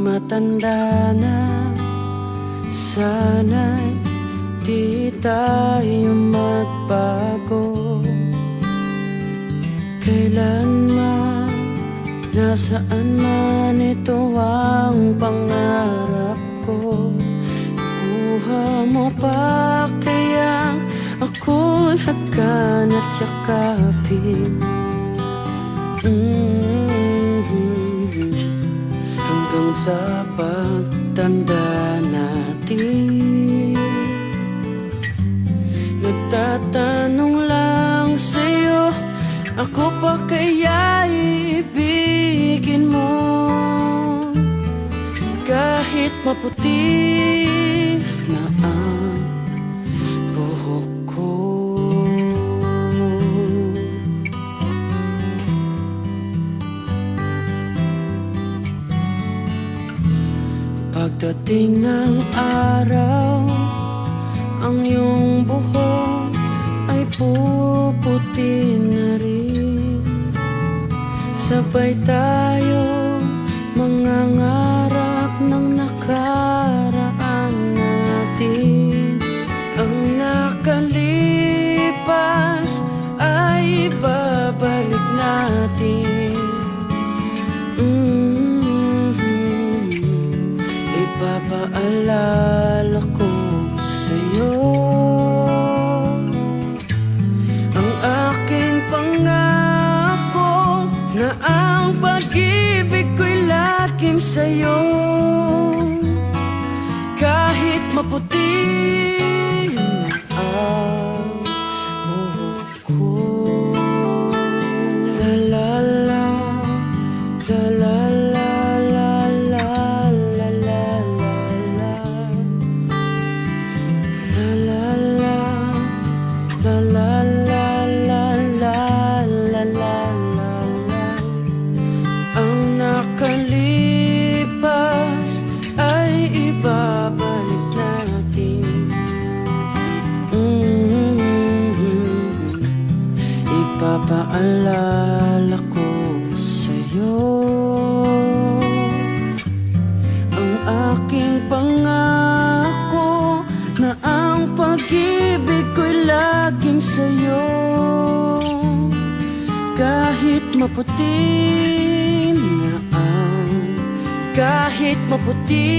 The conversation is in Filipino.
matanda na, sana'y di tayo magbago. Kailanman, nasaan man, ito ang pangarap ko. Kuha mo pa kaya ako'y hagkan at yakapin. Hanggang sa pagtanda natin, nagtatanong lang sa'yo, ako pa kaya ibigin mo? Kahit maputi na ang buhok ko. Pagdating ng araw, ang iyong buhok ay puputi na rin. Sabay tayo mangangarap ng nakaraan natin. Ang nakalipas ay babalik natin. Ipapaalala ko sa'yo ang aking pangako na ang pag-ibig ko'y laging sa'yo. Kahit maputi na ang buhok ko. La la la, la la la, la la la la la, la la la, la la la, la la la, la la. Ang nakalipas ay ibabalik natin. Ipapaalala ko sa'yo ang aking pangako na ang pag-ibig ko'y laging sa'yo. Kahit maputi na ang, kahit maputi